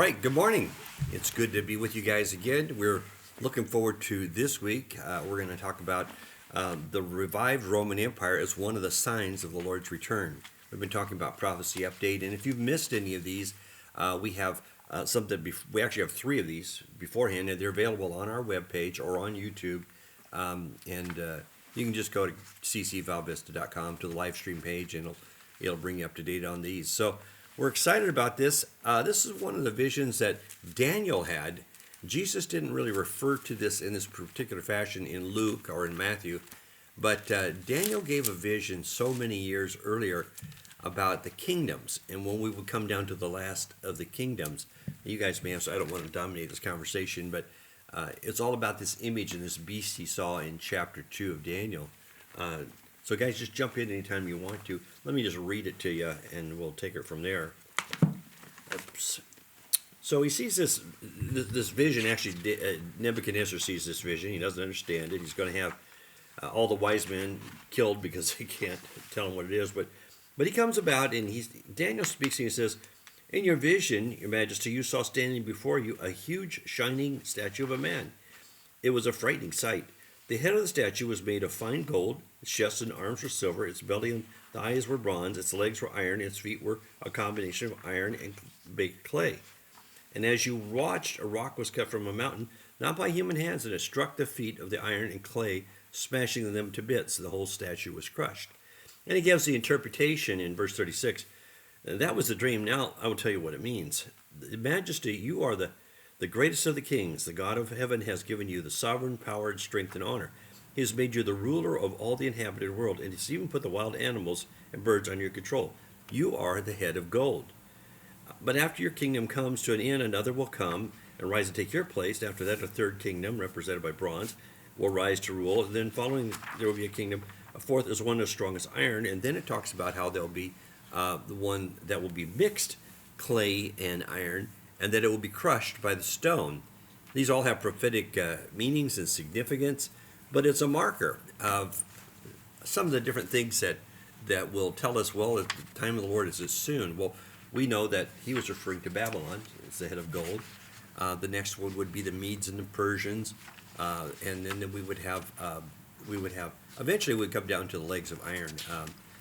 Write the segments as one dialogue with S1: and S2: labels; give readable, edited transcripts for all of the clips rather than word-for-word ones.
S1: right, good morning. It's good to be with you guys again. We're looking forward to this week. We're going to talk about the revived Roman Empire as one of the signs of the Lord's return. We've been talking about prophecy update, and if you've missed any of these, we have we actually have three of these beforehand, and they're available on our webpage or on YouTube. You can just go to ccvalvista.com to the live stream page, and it'll bring you up to date on these. So we're excited about this. This is one of the visions that Daniel had. Jesus didn't really refer to this in this particular fashion in Luke or in Matthew, but Daniel gave a vision so many years earlier about the kingdoms, and when we would come down to the last of the kingdoms. You guys may have, so I don't want to dominate this conversation, but it's all about this image and this beast he saw in chapter 2 of Daniel. So guys, just jump in anytime you want to. Let me just read it to you, and we'll take it from there. Oops. So he sees this vision. Actually, Nebuchadnezzar sees this vision. He doesn't understand it. He's going to have all the wise men killed because they can't tell him what it is. But he comes about, and Daniel speaks, and he says, "In your vision, your majesty, you saw standing before you a huge shining statue of a man. It was a frightening sight. The head of the statue was made of fine gold, its chest and arms were silver, its belly and the eyes were bronze, its legs were iron, its feet were a combination of iron and baked clay. And as you watched, a rock was cut from a mountain, not by human hands, and it struck the feet of the iron and clay, smashing them to bits. The whole statue was crushed." And he gives the interpretation in verse 36. "That was the dream. Now I will tell you what it means. Majesty, you are the greatest of the kings. The God of heaven has given you the sovereign power and strength and honor. He has made you the ruler of all the inhabited world, and has even put the wild animals and birds under your control. You are the head of gold. But after your kingdom comes to an end, another will come and rise and take your place. After that, a third kingdom, represented by bronze, will rise to rule. And then following, there will be a kingdom. A fourth is one as strong as iron." And then it talks about how there'll be the one that will be mixed clay and iron, and that it will be crushed by the stone. These all have prophetic meanings and significance, but it's a marker of some of the different things that will tell us, well, the time of the Lord is as soon. Well, we know that he was referring to Babylon. It's the head of gold. The next one would be the Medes and the Persians, and then we would have eventually we'd come down to the legs of iron.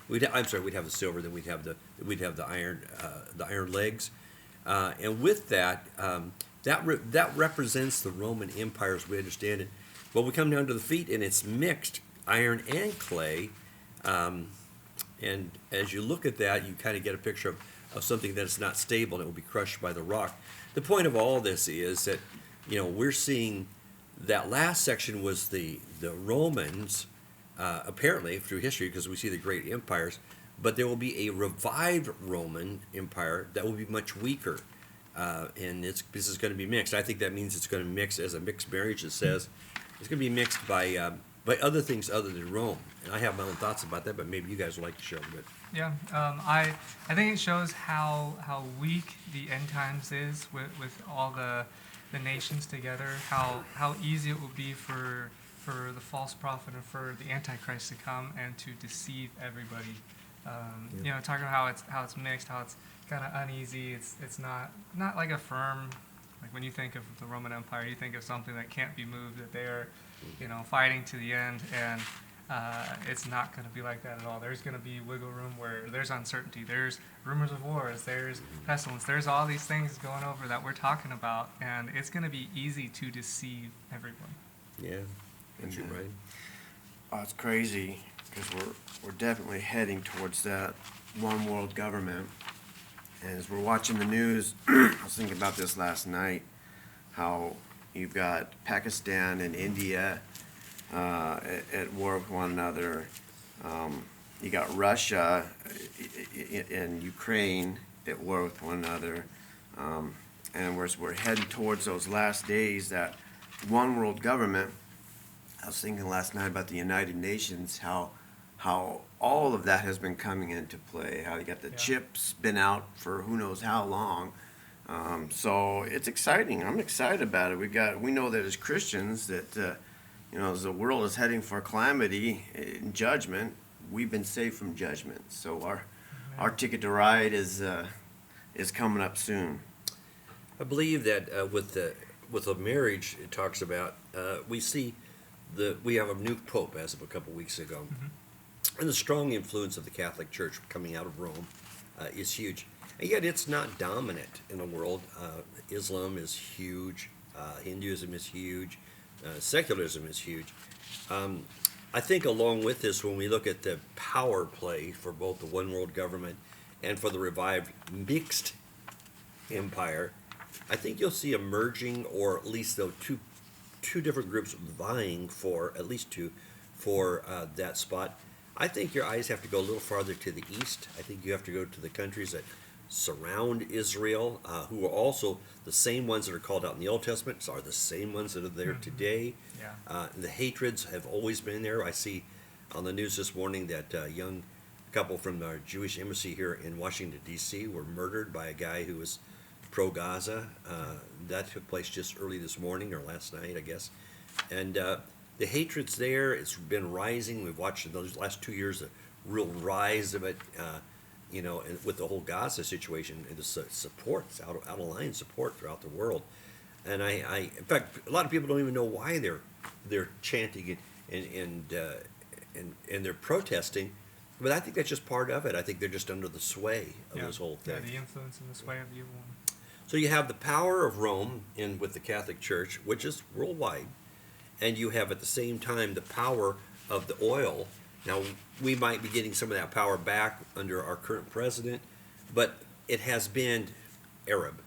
S1: We'd have the silver, then we'd have the iron legs, and with that, that represents the Roman Empire as we understand it. Well, we come down to the feet, and it's mixed iron and clay, and as you look at that, you kind of get a picture of something that's not stable, and it will be crushed by the rock. The point of all this is that we're seeing that last section was the Romans. Apparently through history, because we see the great empires, but there will be a revived Roman Empire that will be much weaker, and this is going to be mixed. I think that means it's going to mix as a mixed marriage. It says it's going to be mixed by other things other than Rome, and I have my own thoughts about that, but maybe you guys would like to share a bit.
S2: Yeah, I think it shows how weak the end times is with all the nations together, how easy it will be for the false prophet and for the Antichrist to come and to deceive everybody. Talking about how it's mixed, how it's kind of uneasy. It's not like a firm. Like when you think of the Roman Empire, you think of something that can't be moved, that they're fighting to the end, and it's not going to be like that at all. There's going to be wiggle room where there's uncertainty. There's rumors of wars. There's pestilence. There's all these things going over that we're talking about, and it's going to be easy to deceive everyone.
S1: Yeah. That's right.
S3: Oh, it's crazy because we're definitely heading towards that one world government. And as we're watching the news, I was thinking about this last night, how you've got Pakistan and India at war with one another. You got Russia and Ukraine at war with one another. And we're heading towards those last days, that one world government. I was thinking last night about the United Nations, how all of that has been coming into play, how you got the chips been out for who knows how long. So it's exciting. I'm excited about it. We know that as Christians that as the world is heading for calamity and judgment, we've been saved from judgment. So our ticket to ride is coming up soon.
S1: I believe that with a marriage, it talks about we have a new pope as of a couple weeks ago, and the strong influence of the Catholic Church coming out of Rome is huge. And yet, it's not dominant in the world. Islam is huge, Hinduism is huge, secularism is huge. I think along with this, when we look at the power play for both the one world government and for the revived mixed empire, I think you'll see emerging, or at least though two different groups vying for at least two for that spot. I think your eyes have to go a little farther to the east. I think you have to go to the countries that surround Israel, who are also the same ones that are called out in the Old Testament, are the same ones that are there today.
S2: Yeah.
S1: The hatreds have always been there. I see on the news this morning that a young couple from our Jewish embassy here in Washington, D.C. were murdered by a guy who was pro-Gaza. That took place just early this morning, or last night, I guess. And the hatred's there. It's been rising. We've watched in those last 2 years a real rise of it, and with the whole Gaza situation and the support, out of line support throughout the world. And in fact, a lot of people don't even know why they're chanting and they're protesting. But I think that's just part of it. I think they're just under the sway of this whole thing.
S2: Yeah, the influence and the sway of the evil one.
S1: So you have the power of Rome with the Catholic Church, which is worldwide, and you have at the same time the power of the oil. Now, we might be getting some of that power back under our current president, but it has been Arab.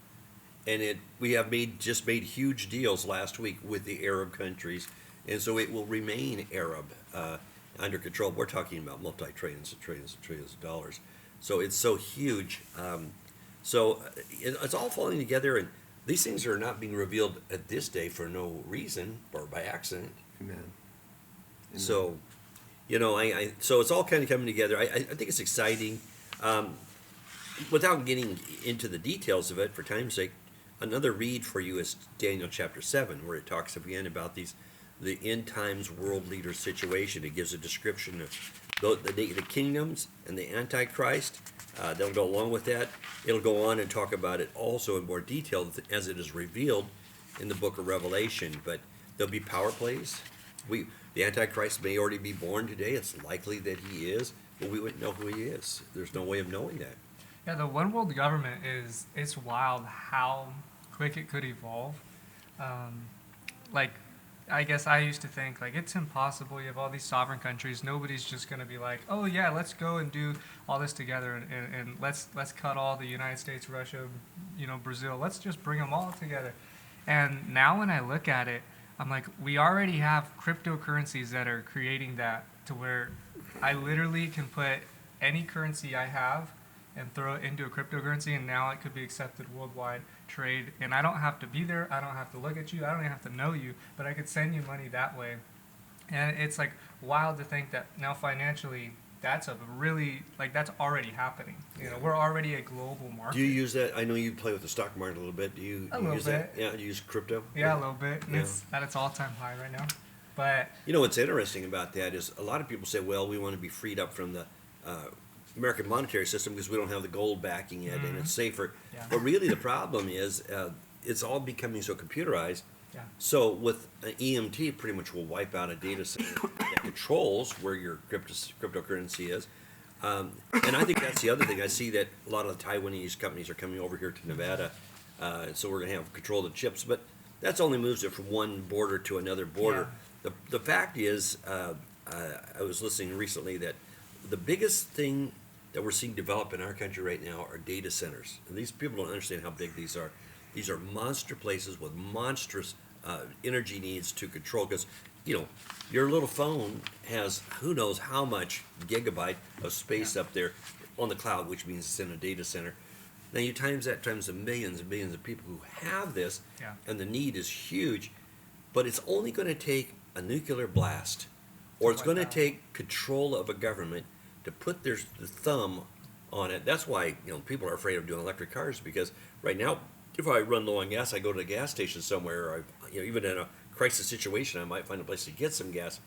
S1: And we have just made huge deals last week with the Arab countries, and so it will remain Arab under control. We're talking about multi-trillions and trillions and trillions of dollars. So it's so huge. So it's all falling together, and these things are not being revealed at this day for no reason or by accident.
S3: Amen.
S1: So, so it's all kind of coming together. I think it's exciting. Without getting into the details of it, for time's sake, another read for you is Daniel chapter 7, where it talks again about the end times world leader situation. It gives a description of the kingdoms and the Antichrist. They'll go along with that. It'll go on and talk about it also in more detail as it is revealed in the book of Revelation. But there'll be power plays. The Antichrist may already be born today. It's likely that he is, but we wouldn't know who he is. There's no way of knowing that.
S2: Yeah, the one world government it's wild how quick it could evolve. I guess I used to think, it's impossible. You have all these sovereign countries. Nobody's just going to be like, oh, yeah, let's go and do all this together, and let's cut all the United States, Russia, Brazil. Let's just bring them all together. And now when I look at it, I'm like, we already have cryptocurrencies that are creating that to where I literally can put any currency I have and throw it into a cryptocurrency, and now it could be accepted worldwide trade. And I don't have to be there. I don't have to look at you. I don't even have to know you, but I could send you money that way. And it's wild to think that now financially, that's that's already happening. We're already a global market.
S1: Do you use that? I know you play with the stock market a little bit. Do you use that? Yeah, you use crypto?
S2: Yeah, a little bit. And it's at its all-time high right now. But
S1: what's interesting about that is a lot of people say, well, we want to be freed up from the American monetary system because we don't have the gold backing it, and it's safer.
S2: Yeah.
S1: But really the problem is it's all becoming so computerized.
S2: Yeah.
S1: So with an EMT, pretty much will wipe out a data center that controls where your cryptocurrency is. And I think that's the other thing. I see that a lot of the Taiwanese companies are coming over here to Nevada, so we're going to have control of the chips. But that's only moves it from one border to another border. Yeah. The fact is, I was listening recently that the biggest thing that we're seeing develop in our country right now are data centers. And these people don't understand how big these are. These are monster places with monstrous energy needs to control, because your little phone has who knows how much gigabyte of space up there on the cloud, which means it's in a data center. Now you times that times the millions and millions of people who have this, and the need is huge, but it's only going to take a nuclear blast, or it's going to take control of a government to put the thumb on it. That's why people are afraid of doing electric cars, because right now, if I run low on gas, I go to the gas station somewhere, or even in a crisis situation, I might find a place to get some gas.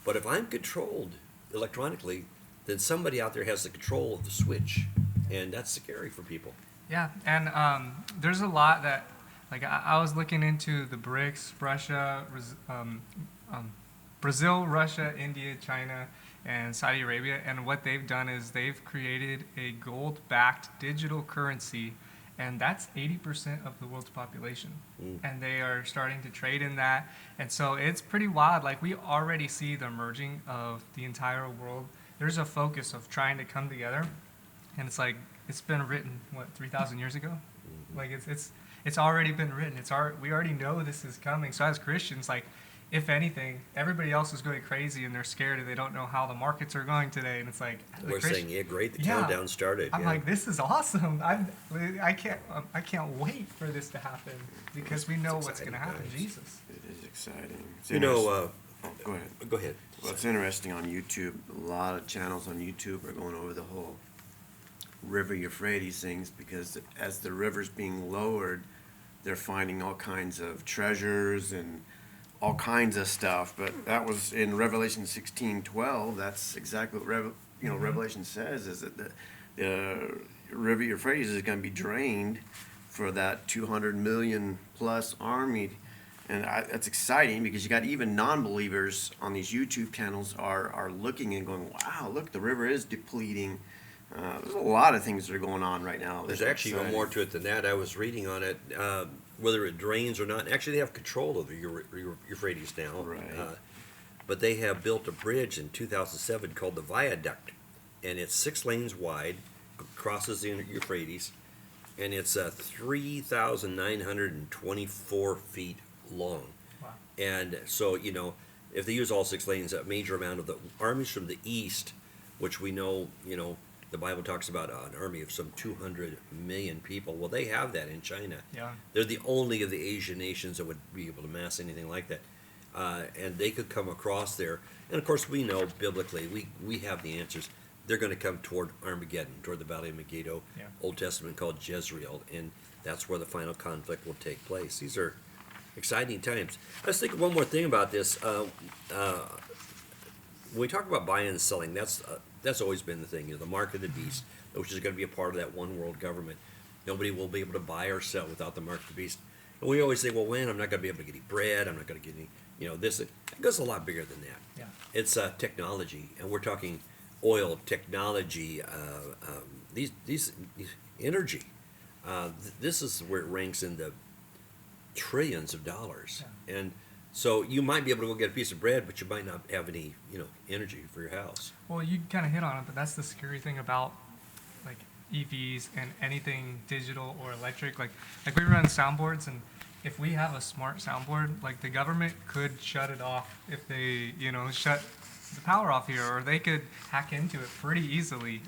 S1: But if I'm controlled electronically, then somebody out there has the control of the switch, and that's scary for people.
S2: Yeah, and there's a lot that Like I was looking into the BRICS, Brazil, Russia, India, China, and Saudi Arabia, and what they've done is they've created a gold-backed digital currency, and that's 80% of the world's population. And they are starting to trade in that, and so it's pretty wild. Like we already see the merging of the entire world. There's a focus of trying to come together, and it's like it's been written 3,000 years ago. Like it's already been written. We already know this is coming. So as Christians, like, if anything, everybody else is going crazy and they're scared and they don't know how the markets are going today. And it's like
S1: We're saying, yeah, great. The countdown started.
S2: I'm
S1: yeah.
S2: like, this is awesome. I can't wait for this to happen because we know what's going to happen.
S1: times.
S2: Jesus.
S3: It is exciting. It's
S1: You know,
S3: oh, go ahead.
S1: go ahead.
S3: Well, it's interesting on YouTube. A lot of channels on YouTube are going over the whole river Euphrates things because as the river's being lowered, they're finding all kinds of treasures and all kinds of stuff. But that was in Revelation 16:12. That's exactly what Revelation says, is that the river Euphrates is going to be drained for that 200 million plus army. And that's exciting because you got even non-believers on these YouTube channels are looking and going, wow, look, the river is depleting. There's a lot of things that are going on right now.
S1: There's actually even more to it than that. I was reading on it, whether it drains or not. Actually, they have control of the Euphrates now.
S3: Right.
S1: But they have built a bridge in 2007 called the Viaduct, and it's 6 lanes wide, crosses the Euphrates, and it's 3,924 feet long.
S2: Wow.
S1: And so, if they use all 6 lanes, a major amount of the armies from the east, which we know, the Bible talks about an army of some 200 million people. Well, they have that in China.
S2: Yeah.
S1: They're the only of the Asian nations that would be able to mass anything like that. And they could come across there. And of course, we know biblically, we have the answers. They're going to come toward Armageddon, toward the Valley of Megiddo,
S2: Yeah.
S1: Old Testament called Jezreel. And that's where the final conflict will take place. These are exciting times. I was thinking one more thing about this. When we talk about buying and selling, that's always been the thing, the mark of the beast, which is going to be a part of that one world government. Nobody will be able to buy or sell without the mark of the beast. And we always say, well, when? I'm not going to be able to get any bread. I'm not going to get any, this. It goes a lot bigger than that.
S2: Yeah.
S1: It's technology, and we're talking oil, technology, these energy. This is where it ranks in the trillions of dollars.
S2: Yeah.
S1: And so you might be able to go get a piece of bread, but you might not have any, energy for your house.
S2: Well, you kind of hit on it, but that's the scary thing about like EVs and anything digital or electric. Like we run soundboards, and if we have a smart soundboard, like the government could shut it off if they, shut the power off here, or they could hack into it pretty easily.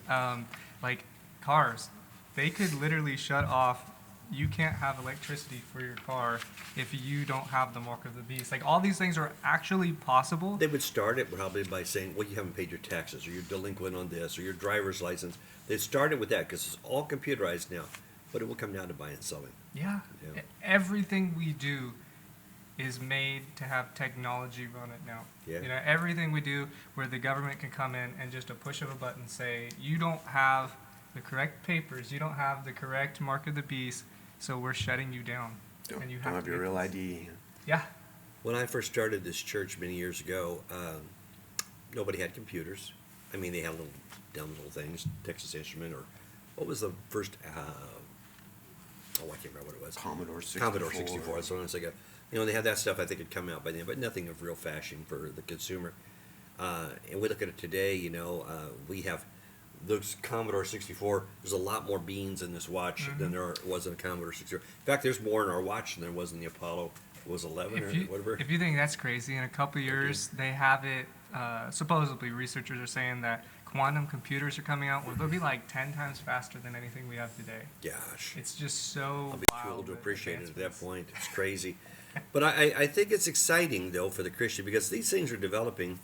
S2: Like cars, they could literally shut off. You can't have electricity for your car if you don't have the mark of the beast. Like all these things are actually possible.
S1: They would start it probably by saying, well, you haven't paid your taxes, or you're delinquent on this, or your driver's license. They started with that because it's all computerized now, but it will come down to buying and selling.
S2: Yeah.
S1: Yeah.
S2: Everything we do is made to have technology run it now.
S1: Yeah.
S2: Everything we do where the government can come in and just a push of a button say, you don't have the correct papers, you don't have the correct mark of the beast, so we're shutting you down.
S3: Don't,
S2: and you
S3: don't have
S2: to
S3: your
S2: get
S3: real
S2: this.
S3: ID.
S2: Yeah.
S1: When I first started this church many years ago, nobody had computers. I mean, they had dumb little things, Texas Instrument, or what was the first, I can't remember what it was.
S3: Commodore 64.
S1: Commodore 64, that's what I was thinking of. They had that stuff, I think, had come out by then, but nothing of real fashion for the consumer. And we look at it today, we have those Commodore 64, there's a lot more beans in this watch than there was in a Commodore 64. In fact, there's more in our watch than there was in the Apollo, was 11 or whatever.
S2: If you think that's crazy, in a couple of years, they have it, supposedly researchers are saying that quantum computers are coming out where they'll be like 10 times faster than anything we have today.
S1: Gosh.
S2: It's just so
S1: I'll be too old to
S2: with
S1: appreciate it at that
S2: advancements.
S1: point. It's crazy. But I think it's exciting, though, for the Christian, because these things are developing.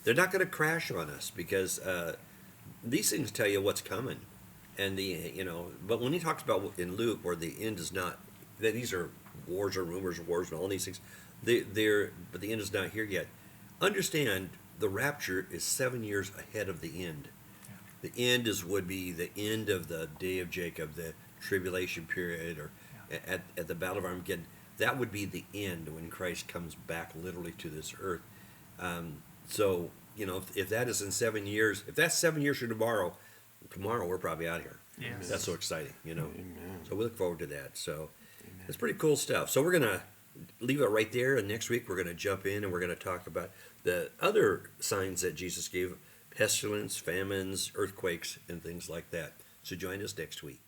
S1: They're not going to crash on us because these things tell you what's coming. And but when he talks about in Luke where the end is not, that these are wars or rumors of wars and all these things, but the end is not here yet. Understand, the rapture is 7 years ahead of the end. The end would be the end of the day of Jacob, the tribulation period, or at the Battle of Armageddon. That would be the end when Christ comes back literally to this earth. So, if that is in 7 years, if that's 7 years from tomorrow we're probably out of here.
S2: Yes.
S1: That's so exciting,
S3: Amen.
S1: So we look forward to that. So
S3: Amen.
S1: it's pretty cool stuff. So we're going to leave it right there. And next week we're going to jump in and we're going to talk about the other signs that Jesus gave: pestilence, famines, earthquakes, and things like that. So join us next week.